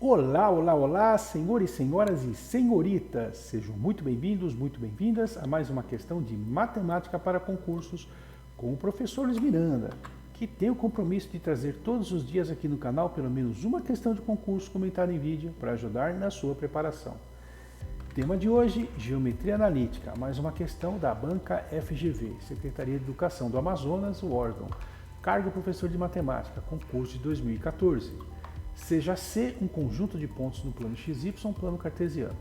Olá, olá, olá, senhores, senhoras e senhoritas. Sejam muito bem-vindos, muito bem-vindas a mais uma questão de matemática para concursos com o professor Luiz Miranda, que tem o compromisso de trazer todos os dias aqui no canal pelo menos uma questão de concurso comentada em vídeo para ajudar na sua preparação. Tema de hoje, Geometria Analítica, mais uma questão da banca FGV, Secretaria de Educação do Amazonas, o órgão. Cargo Professor de Matemática, concurso de 2014. Seja C um conjunto de pontos no plano XY, plano cartesiano.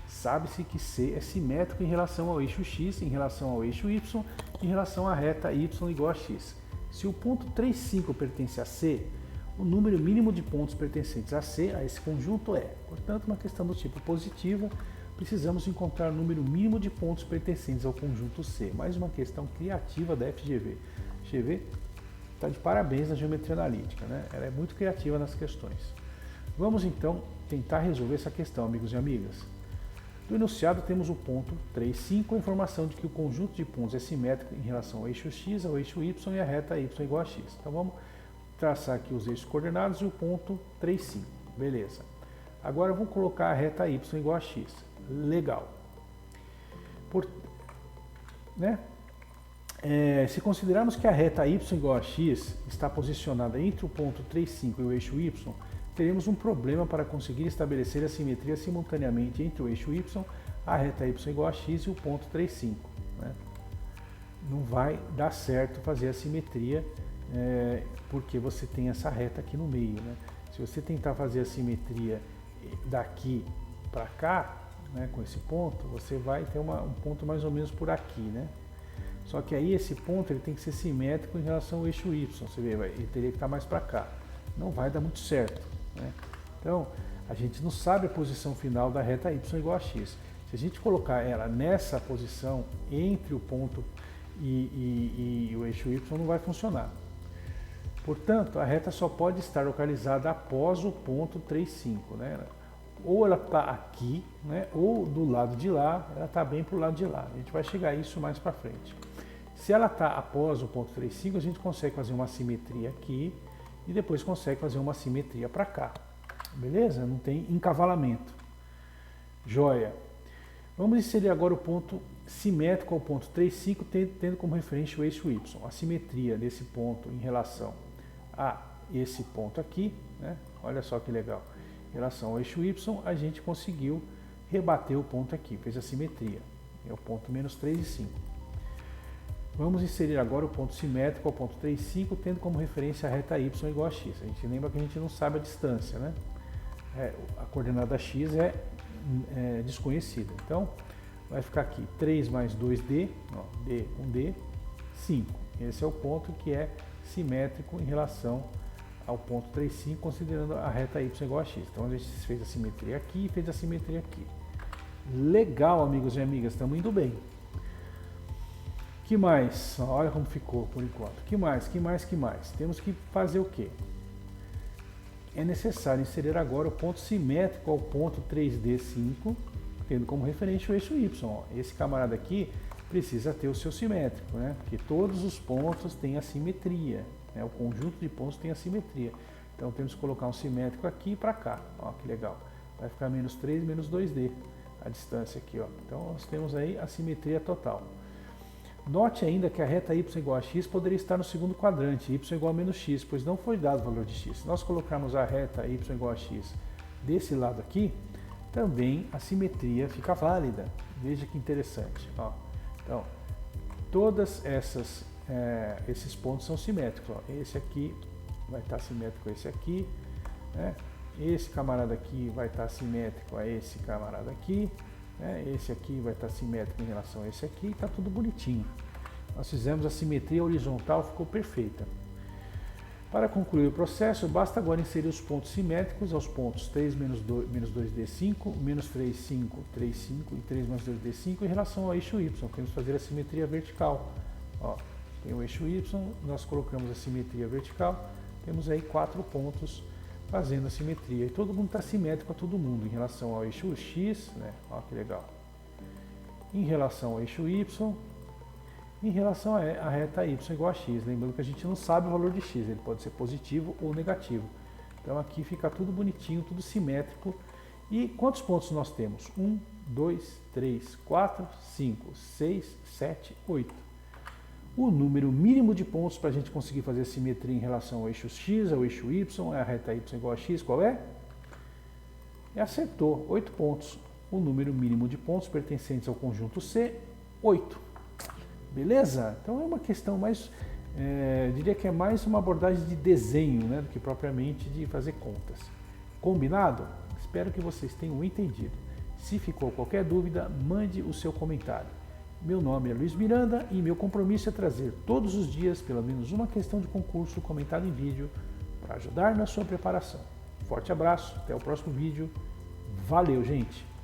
Sabe-se que C é simétrico em relação ao eixo X, em relação ao eixo Y, em relação à reta Y igual a X. Se o ponto 3,5 pertence a C, o número mínimo de pontos pertencentes a C, a esse conjunto, é. Portanto, uma questão do tipo positiva, precisamos encontrar o número mínimo de pontos pertencentes ao conjunto C. Mais uma questão criativa da FGV. FGV está de parabéns na geometria analítica, né? Ela é muito criativa nas questões. Vamos então tentar resolver essa questão, amigos e amigas. No enunciado temos o ponto 3,5, a informação de que o conjunto de pontos é simétrico em relação ao eixo X, ao eixo Y e à reta Y igual a X. Então vamos traçar aqui os eixos coordenados e o ponto 3,5. Beleza. Agora vamos colocar a reta Y igual a X. Legal. Se considerarmos que a reta y igual a x está posicionada entre o ponto 3,5 e o eixo y, teremos um problema para conseguir estabelecer a simetria simultaneamente entre o eixo y, a reta y igual a x e o ponto 3,5. Né? Não vai dar certo fazer a simetria porque você tem essa reta aqui no meio. Né? Se você tentar fazer a simetria daqui para cá, né, com esse ponto, você vai ter um ponto mais ou menos por aqui, né? Só que aí esse ponto ele tem que ser simétrico em relação ao eixo Y, você vê, ele teria que estar mais para cá. Não vai dar muito certo, né? Então, a gente não sabe a posição final da reta Y igual a X. Se a gente colocar ela nessa posição entre o ponto e o eixo Y, não vai funcionar. Portanto, a reta só pode estar localizada após o ponto 3,5, né? Ou ela está aqui, né? Ou do lado de lá, ela está bem para o lado de lá. A gente vai chegar a isso mais para frente. Se ela está após o ponto 3,5, a gente consegue fazer uma simetria aqui e depois consegue fazer uma simetria para cá. Beleza? Não tem encavalamento. Joia. Vamos inserir agora o ponto simétrico ao ponto 3,5, tendo como referência o eixo Y. A simetria desse ponto em relação a esse ponto aqui, né? Olha só que legal. Em relação ao eixo Y, a gente conseguiu rebater o ponto aqui, fez a simetria. É o ponto menos 3,5. Vamos inserir agora o ponto simétrico ao ponto 3,5, tendo como referência a reta Y igual a X. A gente lembra que a gente não sabe a distância, né? A coordenada X é desconhecida. Então, vai ficar aqui 3 mais 2D, ó, D, 1D, 5. Esse é o ponto que é simétrico em relação ao ponto 3,5, considerando a reta y igual a x. Então a gente fez a simetria aqui e fez a simetria aqui. Legal, amigos e amigas, estamos indo bem. Que mais? Olha como ficou por enquanto. Que mais? Temos que fazer o quê? É necessário inserir agora o ponto simétrico ao ponto 3D5, tendo como referência o eixo y. Esse camarada aqui precisa ter o seu simétrico, né? Porque todos os pontos têm a simetria. O conjunto de pontos tem a simetria. Então temos que colocar um simétrico aqui e para cá. Ó, que legal. Vai ficar menos 3, menos 2D. A distância aqui. Ó. Então nós temos aí a simetria total. Note ainda que a reta y igual a x poderia estar no segundo quadrante, y igual a menos x, pois não foi dado o valor de x. Se nós colocarmos a reta y igual a x desse lado aqui, também a simetria fica válida. Veja que interessante. Ó. Então, todas esses pontos são simétricos. Ó. Esse aqui vai estar simétrico a esse aqui, né? Esse camarada aqui vai estar simétrico a esse camarada aqui, né? Esse aqui vai estar simétrico em relação a esse aqui, está tudo bonitinho. Nós fizemos a simetria horizontal, ficou perfeita. Para concluir o processo, basta agora inserir os pontos simétricos aos pontos 3 menos 2D5, menos 3,5, 3,5 e 3 mais 2D5 em relação ao eixo Y. Temos que fazer a simetria vertical. Ó. Tem o eixo Y, nós colocamos a simetria vertical, temos aí 4 pontos fazendo a simetria. E todo mundo está simétrico a todo mundo, em relação ao eixo X, né? Olha que legal. Em relação ao eixo Y, em relação à reta y igual a x. Lembrando que a gente não sabe o valor de x, ele pode ser positivo ou negativo. Então aqui fica tudo bonitinho, tudo simétrico. E quantos pontos nós temos? 1, 2, 3, 4, 5, 6, 7, 8. O número mínimo de pontos para a gente conseguir fazer a simetria em relação ao eixo X, ao eixo Y, a reta Y igual a X, qual é? Acertou, 8 pontos. O número mínimo de pontos pertencentes ao conjunto C, 8. Beleza? Então é uma questão mais, diria que é mais uma abordagem de desenho, né, do que propriamente de fazer contas. Combinado? Espero que vocês tenham entendido. Se ficou qualquer dúvida, mande o seu comentário. Meu nome é Luiz Miranda e meu compromisso é trazer todos os dias pelo menos uma questão de concurso comentada em vídeo para ajudar na sua preparação. Forte abraço, até o próximo vídeo. Valeu, gente!